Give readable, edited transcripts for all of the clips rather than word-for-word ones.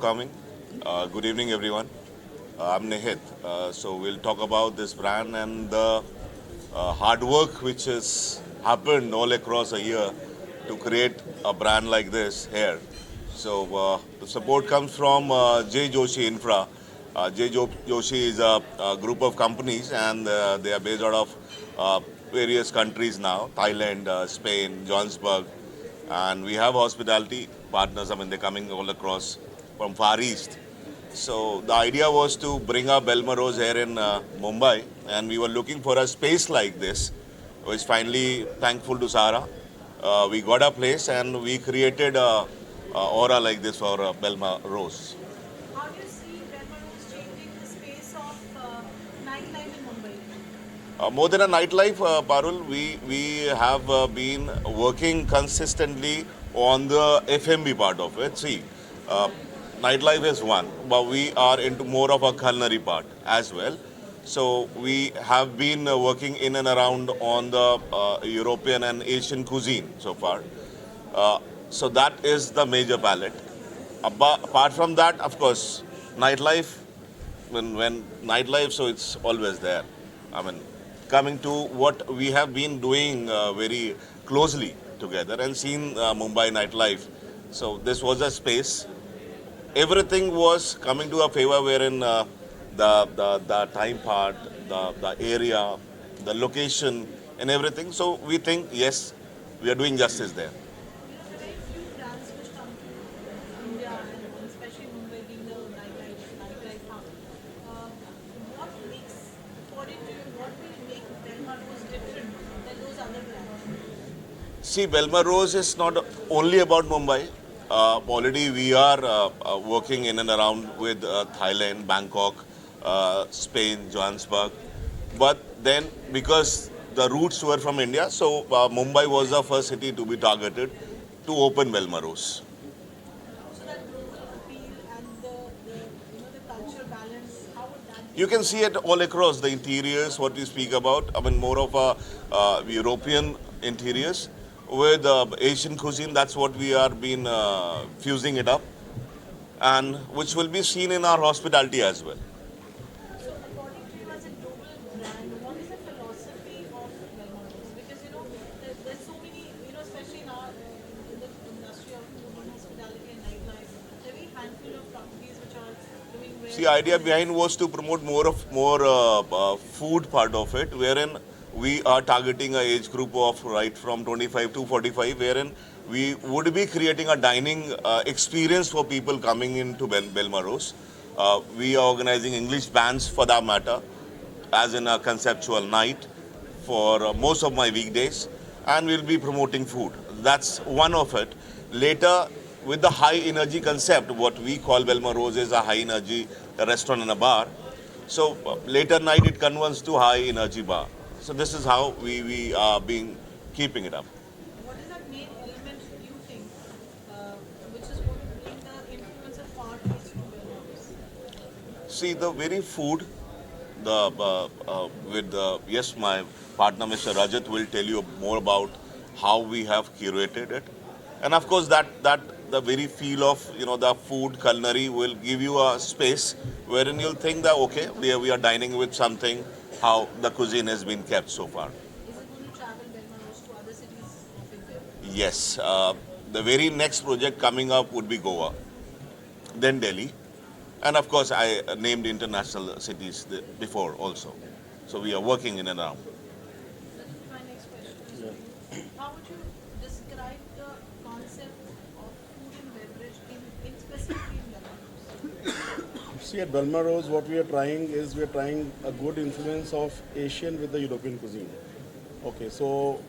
coming. Good evening, everyone. I'm Nihit. So we'll talk about this brand and the hard work which has happened all across a year to create a brand like this here. So the support comes from J. Joshi Infra. Joshi is a group of companies and they are based out of uh, various countries now, Thailand, Spain, Johannesburg. And we have hospitality partners. I mean, they're coming all across from Far East. So the idea was to bring up Belmaros here in Mumbai, and we were looking for a space like this, which finally, thankful to Sara, we got a place and we created a aura like this for Belma Rose. How do you see Belmaros changing the space of nightlife in Mumbai? More than a nightlife, Parul, we have been working consistently on the FMB part of it. See, uh, nightlife is one, but we are into more of a culinary part as well. So we have been working in and around on the European and Asian cuisine so far. Uh, so that is the major palette. Apart from that, of course, nightlife when nightlife, so it's always there. I mean, coming to what we have been doing very closely together and seen Mumbai nightlife. So this was a space. Everything was coming to a favor wherein the time part, the area, the location, and everything. So we think yes, we are doing justice there. There are very few brands which come to India and especially Mumbai being the nightlife hub. Uh, what makes, according to you, what will make Belmaros different than those other brands? See, Belmar Rose is not only about Mumbai. Already we are working in and around with Thailand, Bangkok, Spain, Johannesburg. But then, because the roots were from India, so Mumbai was the first city to be targeted to open Belmar Rose. So that global appeal and the culture balance, how would that You be? can see it all across the interiors, what we speak about. I mean, more of a European interiors with Asian cuisine. That's what we are been fusing it up, and which will be seen in our hospitality as well. So, according to you, as a global brand, what is the philosophy of Belmondo? Because there's so many, especially now in the industry of food and hospitality and nightlife, there are very handful of properties which are doing well. See, idea behind was to promote more food part of it, wherein we are targeting a age group of right from 25 to 45, wherein we would be creating a dining experience for people coming into Belmaros. We are organizing English bands for that matter, as in a conceptual night for most of my weekdays, and we'll be promoting food. That's one of it. Later, with the high energy concept, what we call Belma Rose is a high energy restaurant and a bar. So later night it converts to high energy bar. So this is how we are being keeping it up. What is that main element you think which is going to bring the influencer part to Belmondo's? See the very food, the with yes, my partner Mr. Rajat will tell you more about how we have curated it, and of course that the very feel of the food culinary will give you a space wherein you'll think that okay, we are dining with something, how the cuisine has been kept so far. Is it going to travel Belmondo's to other cities of India? Yes, the very next project coming up would be Goa, then Delhi, and of course I named international cities before also. So we are working in and around. That would be my next question is to you. How would you describe the concept of food and beverage in specifically in Belarus? See, at Belmar Rose, what we are trying is we are trying a good influence of Asian with the European cuisine. Okay, so,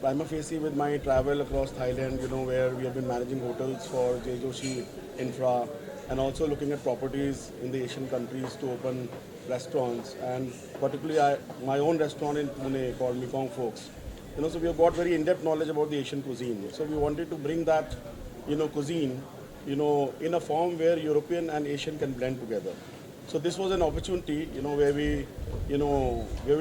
prima facie with my travel across Thailand, where we have been managing hotels for J. Joshi Infra and also looking at properties in the Asian countries to open restaurants. And particularly my own restaurant in Pune called Mekong Folks. So we have got very in-depth knowledge about the Asian cuisine. So we wanted to bring that, cuisine, in a form where European and Asian can blend together. So this was an opportunity, where we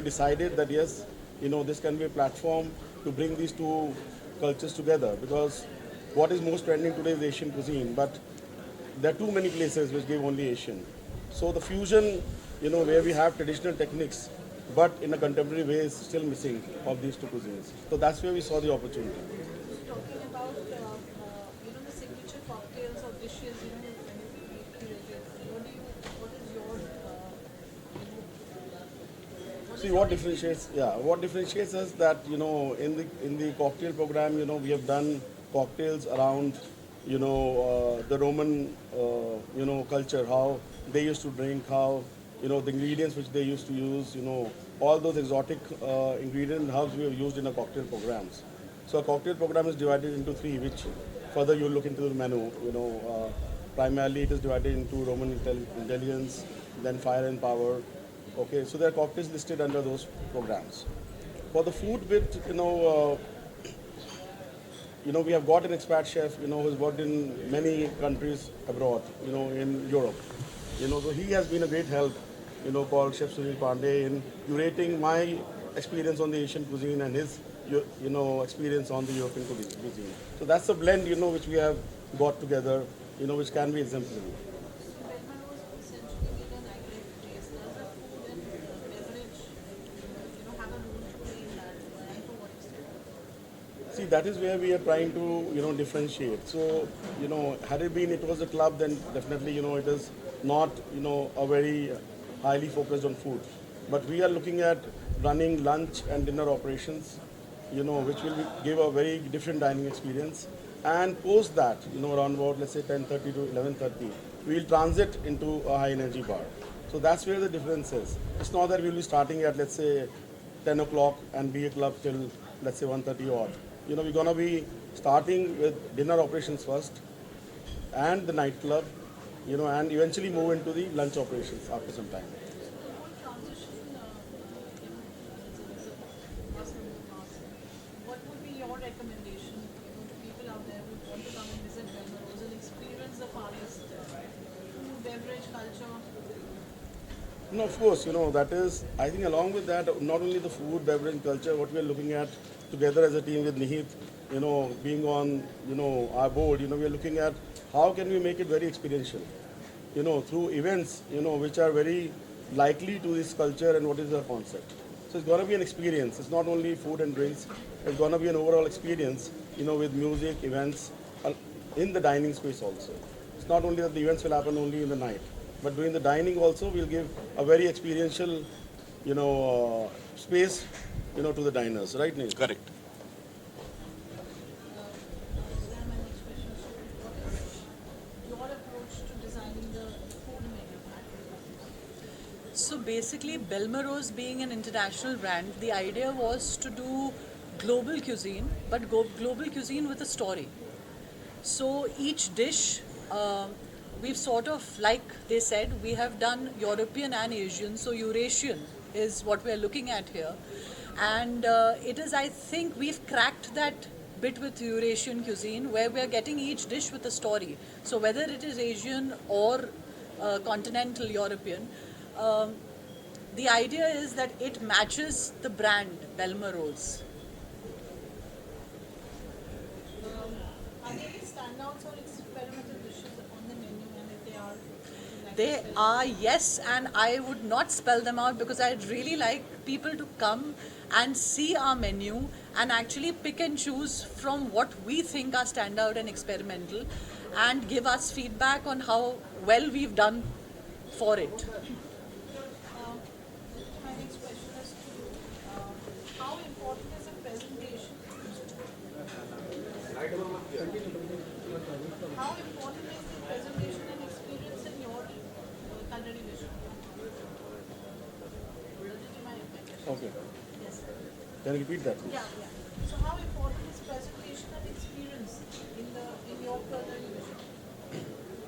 decided that yes, this can be a platform to bring these two cultures together because what is most trending today is Asian cuisine, but there are too many places which give only Asian. So the fusion, where we have traditional techniques, but in a contemporary way is still missing of these two cuisines. So that's where we saw the opportunity. Talking about the signature cocktails or dishes, when you curated, what is your See what differentiates, what differentiates us that in the cocktail program, we have done cocktails around the Roman culture, how they used to drink, how the ingredients which they used to use, all those exotic ingredient herbs we have used in our cocktail programs. So our cocktail program is divided into three, which further you look into the menu. Primarily it is divided into Roman intelligence, then fire and power. Okay, so there are cocktails listed under those programs. For the food bit, we have got an expat chef, who has worked in many countries abroad, in Europe. So he has been a great help, called Chef Sunil Pandey in curating my experience on the Asian cuisine and his, experience on the European cuisine. So that's a blend, which we have got together, which can be exemplary. Belma Rose essentially with a nightlife taste? Does the food and beverage, have a role to play in that, and to what extent? See, that is where we are trying to, differentiate. So, had it was a club, then definitely, it is not, a very highly focused on food. But we are looking at running lunch and dinner operations, which will give a very different dining experience. And post that, around about, let's say 10:30 to 11:30, we will transit into a high energy bar. So that's where the difference is. It's not that we'll be starting at, let's say, 10 o'clock and be a club till, let's say, 1:30 odd. We're going to be starting with dinner operations first and the nightclub, and eventually move into the lunch operations after some time. The whole transition, what would be your recommendation, to people out there who want to come and visit Belma Rose and experience the Far East food, beverage, culture? No, of course, that is, I think along with that, not only the food, beverage, culture, what we are looking at together as a team with Nihit, being on, our board, we are looking at how can we make it very experiential, through events, which are very likely to this culture and what is our concept. So it's going to be an experience. It's not only food and drinks. It's going to be an overall experience, with music, events, in the dining space also. It's not only that the events will happen only in the night, but during the dining also we'll give a very experiential, space, to the diners, right, Neil? Correct. Sam, my next question is, what is your approach to designing the food menu? So basically, Belma Rose being an international brand, the idea was to do global cuisine, but global cuisine with a story. So each dish, we've sort of, like they said, we have done European and Asian, so Eurasian is what we're looking at here. And it is, I think, we've cracked that bit with Eurasian cuisine where we're getting each dish with a story. So whether it is Asian or continental European, the idea is that it matches the brand Belma Rose. Are there any standouts or experimental dishes on the menu, and if they are, would you like to They share? are, yes, and I would not spell them out because I'd really like people to come and see our menu and actually pick and choose from what we think are standout and experimental and give us feedback on how well we've done for it. My next question is to you. How important is the presentation? How important is the presentation and experience in your culinary vision? Did you mind my question? Okay. Yes. Can you repeat that? Yeah, yeah. So how important is presentation and experience in your culinary vision?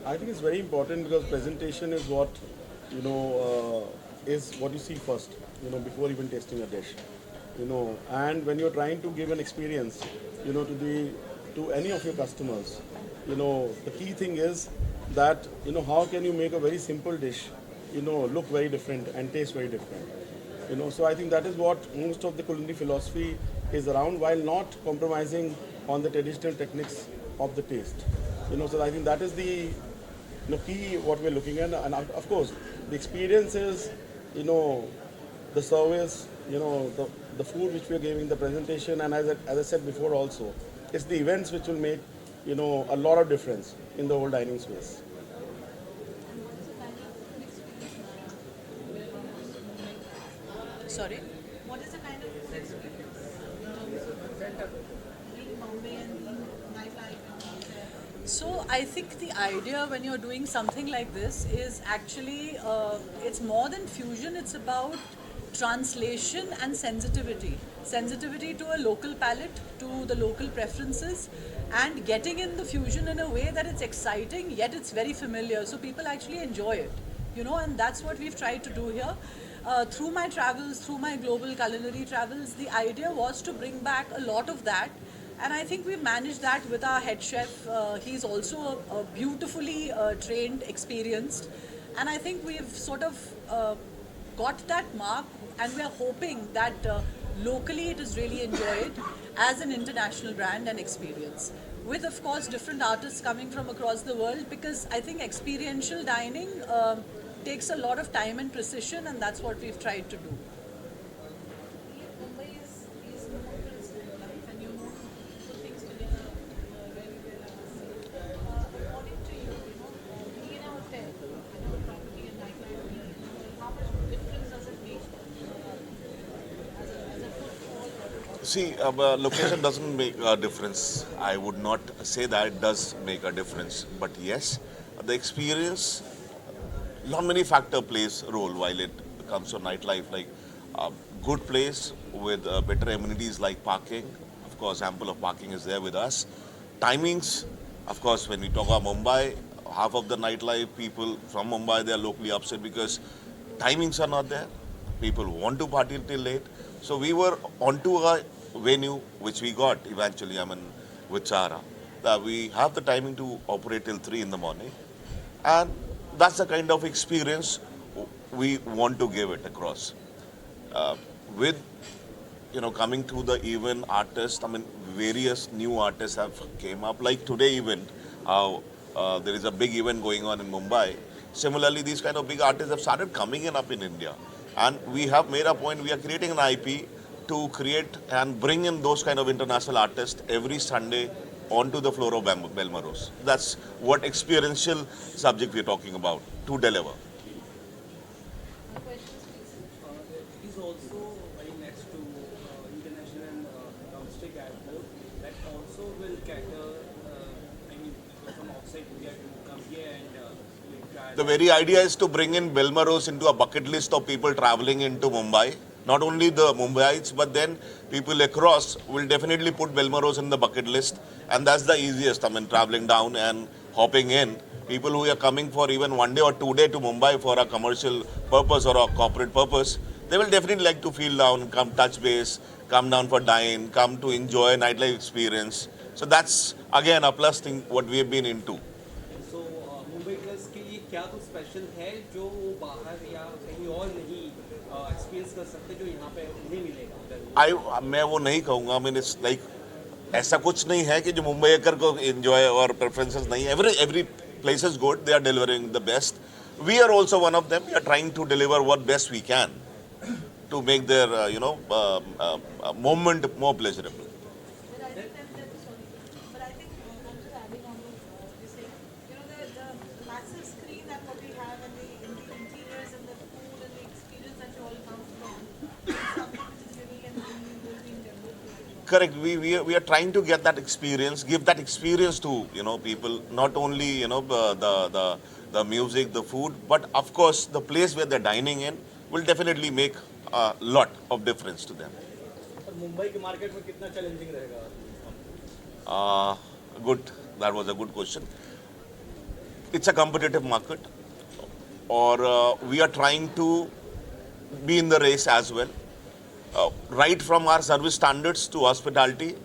I think it's very important because presentation is what is what you see first, before even tasting a dish, And when you're trying to give an experience, to any of your customers, the key thing is that how can you make a very simple dish, look very different and taste very different. So I think that is what most of the culinary philosophy is around, while not compromising on the traditional techniques of the taste. So I think that is the key what we're looking at, and of course, the experience is, the service, the food which we're giving, the presentation, and as I said before also, it's the events which will make, a lot of difference in the whole dining space. Sorry? What is the kind of food experience in terms of being Bombay and being nightlife and all that? So I think the idea when you're doing something like this is actually it's more than fusion. It's about translation and sensitivity. Sensitivity to a local palate, to the local preferences, and getting in the fusion in a way that it's exciting yet it's very familiar. So people actually enjoy it, and that's what we've tried to do here. Through my travels, through my global culinary travels, the idea was to bring back a lot of that. And I think we've managed that with our head chef. He's also a beautifully trained, experienced. And I think we've sort of got that mark, and we are hoping that locally it is really enjoyed as an international brand and experience. With, of course, different artists coming from across the world, because I think experiential dining takes a lot of time and precision, and that's what we've tried to do. Mumbai is known for its nightlife, and you know to put things together very well. According to you, being in a hotel, property and nightlife, how much difference does it make as a footfall? See, location doesn't make a difference. I would not say that it does make a difference, but yes, the experience, not many factor plays a role while it comes to nightlife. Like good place with better amenities like parking. Of course, ample of parking is there with us. Timings, of course, when we talk about Mumbai, half of the nightlife people from Mumbai, they are locally upset because timings are not there. People want to party till late. So we were onto a venue which we got eventually, with Sahara. That we have the timing to operate till 3 in the morning. And that's the kind of experience we want to give it across. With coming to the event artists, various new artists have came up. Like today event, there is a big event going on in Mumbai. Similarly, these kind of big artists have started coming in up in India, and we have made a point. We are creating an IP to create and bring in those kind of international artists every Sunday onto the floor of Belmaros. That's what experiential subject we're talking about to deliver. Questions, please. It is also very next to international domestic airport that also will cater, people from outside India to come here and try. The very idea is to bring in Belmaros into a bucket list of people traveling into Mumbai. Not only the Mumbaites, but then people across will definitely put Belmaros in the bucket list. And that's the easiest, traveling down and hopping in. People who are coming for even 1 day or 2 day to Mumbai for a commercial purpose or a corporate purpose, they will definitely like to feel down, come touch base, come down for dine, come to enjoy nightlife experience. So that's again a plus thing what we have been into. So Mumbaikars के लिए क्या कुछ special है जो वो बाहर या कहीं और नहीं एक्सपीरियंस कर सकते जो यहाँ पे नहीं मिलेगा? मैं वो नहीं कहूँगा. इट्स लाइक ऐसा कुछ नहीं है कि जो मुंबई को एंजॉय और प्रेफरेंसेस नहीं. Every place is good. They are delivering the best. We are also one of them. We are trying to deliver what best we can to make their moment more pleasurable. But I think I'm just adding on to this thing. The massive screen that what we have and the interiors and the food and the experience that you all come from is something which is unique and will be endeavored. Correct. We are trying to get that experience, give that experience to people. Not only the music, the food, but of course the place where they're dining in will definitely make a lot of difference to them. और मुंबई के market में कितना challenging रहेगा? Good. That was a good question. It's a competitive market, or we are trying to be in the race as well. Right from our service standards to hospitality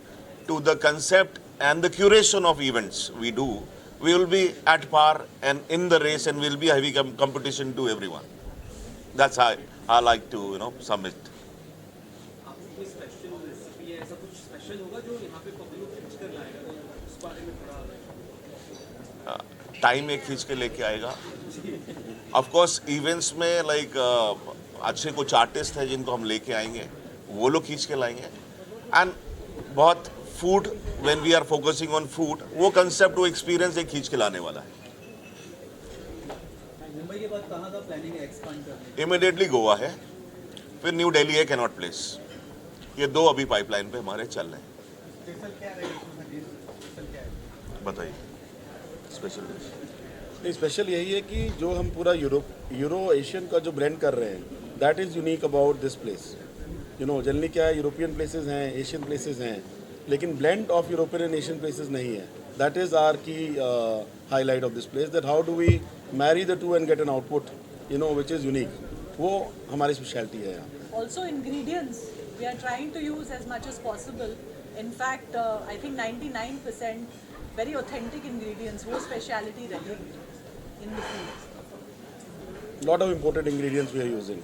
to the concept and the curation of events we do, we will be at par and in the race, and will be a heavy competition to everyone. That's how I like to submit. आपकी कोई special recipe है, ऐसा कुछ special होगा जो यहाँ पे public खींच कर लाएगा, तो उस बारे में थोड़ा टाइम एक खींच के लेके आएगा. ऑफ कोर्स इवेंट्स में लाइक अच्छे कुछ आर्टिस्ट हैं जिनको हम लेके आएंगे, वो लोग खींच के लाएंगे. एंड बहुत food, when we are focusing on food, वो कंसेप्ट, वो एक्सपीरियंस एक खींच के लाने वाला है. मुंबई के बाद कहाँ का प्लानिंग है एक्सपांड करने की? इमिडिएटली गोवा है, फिर न्यू दिल्ली है, कैनॉट प्लेस. ये 2 अभी पाइपलाइन पे हमारे चल रहे हैं. स्पेशल क्या रहेगा इसमें? स्पेशल क्या है? बताइए स्पेशल डिश. नहीं, स्पेशल यही है कि जो हम पूरा यूरो एशियन का जो ब्लेंड कर रहे हैं, that is unique about this place. Generally क्या है, यूरोपियन प्लेसेस हैं, एशियन प्लेसेस हैं, लेकिन blend of European and Asian places नहीं है. That is our key highlight of this place, that how do we marry the two and get an output which is unique. वो हमारी speciality है यहाँ. Also ingredients, we are trying to use as much as possible. In fact, I think 99% very authentic ingredients, वो speciality रहेगी in the food. Lot of important ingredients we are using.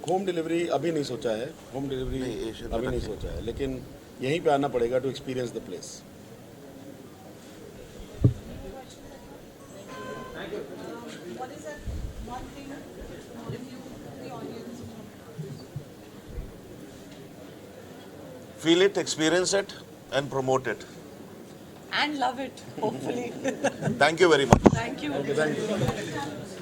Home delivery अभी नहीं सोचा है, home delivery नहीं, Asian अभी नहीं सोचा है, लेकिन यहीं पे आना पड़ेगा to experience the place. What is that one thing if you, the audience, Feel it, experience it, and promote it. And love it, hopefully. Thank you very much. Thank you. Thank you.